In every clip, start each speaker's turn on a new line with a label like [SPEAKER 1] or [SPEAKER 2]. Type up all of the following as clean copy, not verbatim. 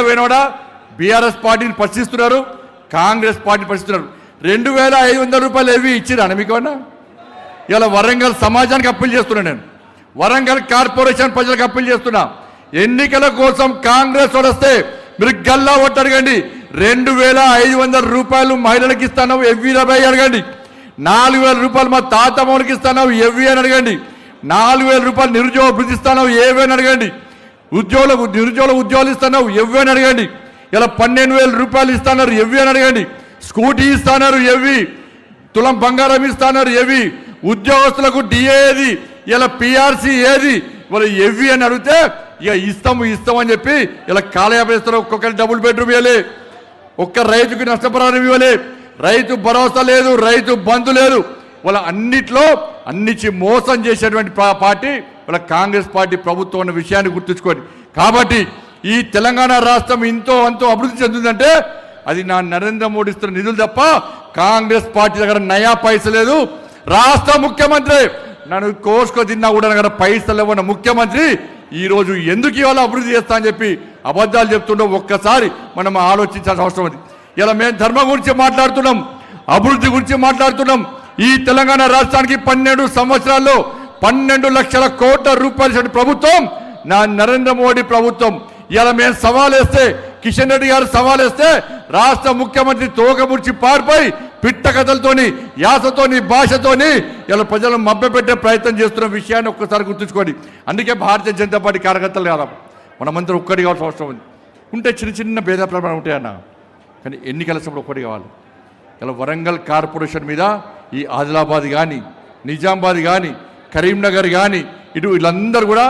[SPEAKER 1] పోయినోడా BRS పార్టీని ప్రశ్నిస్తున్నారు, కాంగ్రెస్ పార్టీని ప్రశ్నిస్తున్నారు. 2500 రూపాయలు ఏవి ఇచ్చిరా మీకు అన్నా? ఇలా వరంగల్ సమాజానికి అప్పీల్ చేస్తున్నా, నేను వరంగల్ కార్పొరేషన్ ప్రజలకు అప్పీల్ చేస్తున్నా. ఎన్నికల కోసం కాంగ్రెస్ వస్తే మీరు గల్లా ఒట్టి అడగండి. 2500 రూపాయలు మహిళలకు ఇస్తాను ఎవ్వి అడగండి. 4000 రూపాయలు మా తాతమ్మకి ఇస్తాను ఎవ్వి అని అడగండి. 4000 రూపాయలు నిరుద్యోగ వృద్ధి ఇస్తాను ఏవి అని అడగండి. నిరుద్యోగ ఉద్యోగాలు ఇస్తాను ఎవ్వి అని అడగండి. ఇలా 12000 రూపాయలు ఇస్తున్నారు ఎవ్వి అని అడగండి. స్కూటీ ఇస్తున్నారు ఎవ్వి, తులం బంగారం ఇస్తున్నారు ఎవి, ఉద్యోగస్తులకు డిఏ ఏది, ఇలా పిఆర్సీ ఏది, వాళ్ళు ఎవ్వి అని అడిగితే ఇక ఇస్తామని చెప్పి ఇలా కాలయాపేస్తారు. ఒక్కొక్కరి డబుల్ బెడ్రూమ్ ఇవ్వలే, ఒక్క రైతుకి నష్టపరిహారం ఇవ్వలే, రైతు భరోసా లేదు, రైతు బంధు లేదు. వాళ్ళ అన్నిటి మోసం చేసేటువంటి పార్టీ వాళ్ళ కాంగ్రెస్ పార్టీ ప్రభుత్వం అన్న విషయాన్ని గుర్తుంచుకోండి. కాబట్టి ఈ తెలంగాణ రాష్ట్రం అంతో అభివృద్ధి చెందుతుందంటే అది నా నరేంద్ర మోడీ ఇస్తున్న నిధులు తప్ప కాంగ్రెస్ పార్టీ దగ్గర నయా పైస లేదు. రాష్ట్ర ముఖ్యమంత్రి నన్ను కోసుకో తిన్నా కూడా దగ్గర పైసలు ఇవ్వన్న ముఖ్యమంత్రి ఈరోజు ఎందుకు ఇవాళ అభివృద్ధి చేస్తా అని చెప్పి అబద్ధాలు చెప్తుండో ఒక్కసారి మనం ఆలోచించాల్సిన అవసరం ఉంది. ఇలా మేము ధర్మం గురించి మాట్లాడుతున్నాం, అభివృద్ధి గురించి మాట్లాడుతున్నాం. ఈ తెలంగాణ రాష్ట్రానికి 12 సంవత్సరాల్లో 12 లక్షల కోట్ల రూపాయల ప్రభుత్వం నా నరేంద్ర మోడీ ప్రభుత్వం. ఇలా మేము సవాల్ వేస్తే, కిషన్ రెడ్డి గారు సవాల్ వేస్తే రాష్ట్ర ముఖ్యమంత్రి తోకముడిచి పారిపోయి పిట్ట కథలతోని, యాసతోని, భాషతోని ఇలా ప్రజలను మభ్యపెట్టే ప్రయత్నం చేస్తున్న విషయాన్ని ఒక్కసారి గుర్తుంచుకోండి. అందుకే భారతీయ జనతా పార్టీ కార్యకర్తలు కాదా మనమందరం ఒక్కటి కావాల్సిన అవసరం ఉంది. ఉంటే చిన్న భేదాభిప్రాయాలు ఉంటాయన్న, కానీ ఎన్నికల సమయంలో ఒక్కటి కావాలి. ఇలా వరంగల్ కార్పొరేషన్ మీద ఈ ఆదిలాబాద్ కానీ, నిజామాబాద్ కానీ, కరీంనగర్ కానీ ఇటు వీళ్ళందరూ కూడా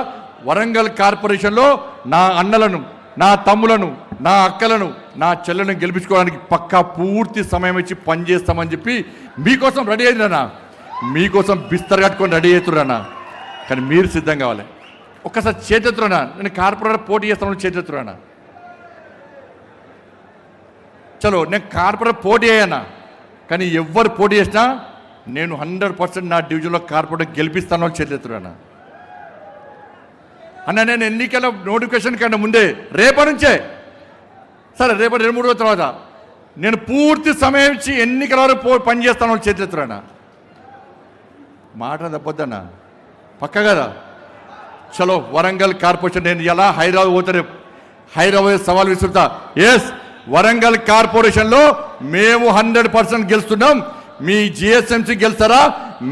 [SPEAKER 1] వరంగల్ కార్పొరేషన్లో నా అన్నలను, నా తమ్ములను, నా అక్కలను, నా చెల్లెలను గెలిపించుకోవడానికి పక్కా పూర్తి సమయం ఇచ్చి పనిచేస్తామని చెప్పి మీకోసం రెడీ అయిందన్నా, మీకోసం బిస్తర్ కట్టుకొని రెడీ అవుతున్నా. కానీ మీరు సిద్ధం కావాలి. ఒక్కసారి చేతున్నా, నేను కార్పొరేటర్ పోటీ చేస్తాను చేతున్నా. చలో నేను కార్పొరేటర్ పోటీ అయ్యానా, కానీ ఎవరు పోటీ చేసినా నేను 100% నా డివిజన్లో కార్పొరేటర్ గెలిపిస్తాను చేతున్నా. అన్న నేను ఎన్నికల నోటిఫికేషన్ కన్నా ముందే రేపటి నుంచే సరే రేపటి 2-3 రోజుల తర్వాత నేను పూర్తి సమయం ఇచ్చి ఎన్నికల వరకు పనిచేస్తాను చేతున్నా. మాట తప్పొద్దన్నా, పక్క కదా. చలో వరంగల్ కార్పొరేషన్ నేను ఎలా హైదరాబాద్ పోతాను, హైదరాబాద్ సవాల్ విసురుతా. ఎస్, వరంగల్ కార్పొరేషన్లో మేము 100% గెలుస్తున్నాం. మీ జిహెచ్ఎంసీ గెలుస్తారా,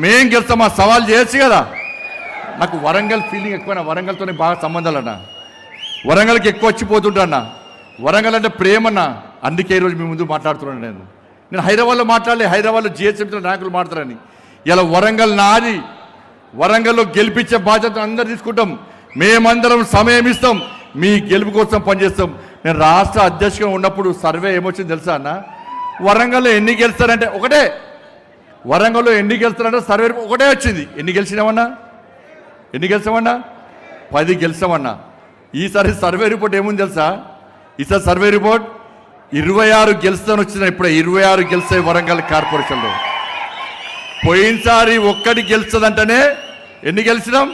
[SPEAKER 1] మేం గెలుస్తామా సవాల్ చేయొచ్చు కదా. నాకు వరంగల్ ఫీలింగ్ ఎక్కువ, వరంగల్తోనే బాగా సంబంధాలు అన్న, వరంగల్కి ఎక్కువ వచ్చిపోతుంటా అన్న. వరంగల్ అంటే ప్రేమన్నా, అందుకే ఈరోజు మీ ముందు మాట్లాడుతున్నాను. నేను హైదరాబాద్లో మాట్లాడలే, హైదరాబాద్లో జిహెచ్ఎంసీ నాయకులు మాట్లాడతారని. ఇలా వరంగల్ నాది, వరంగల్లో గెలిపించే బాధ్యత అందరు తీసుకుంటాం. మేమందరం సమయం ఇస్తాం, మీ గెలుపు కోసం పనిచేస్తాం. నేను రాష్ట్ర అధ్యక్షుగా ఉన్నప్పుడు సర్వే ఏమొచ్చింది తెలుసా అన్న, వరంగల్లో ఎన్ని గెలుస్తారంటే ఒకటే, వరంగల్లో ఎన్ని గెలుస్తారంటే సర్వే ఒకటే వచ్చింది. ఎన్ని గెలిచినామన్నా 10 గెలిచామన్నా. ఈసారి సర్వే రిపోర్ట్ ఏముంది తెలుసా, ఈసారి సర్వే రిపోర్ట్ 26 గెలుస్తాను వచ్చిన. ఇప్పుడే 26 గెలిచాయి వరంగల్ కార్పొరేషన్లో. పోయినసారి ఒక్కటి గెలుస్తుందంటేనే ఎన్ని గెలిచినాం,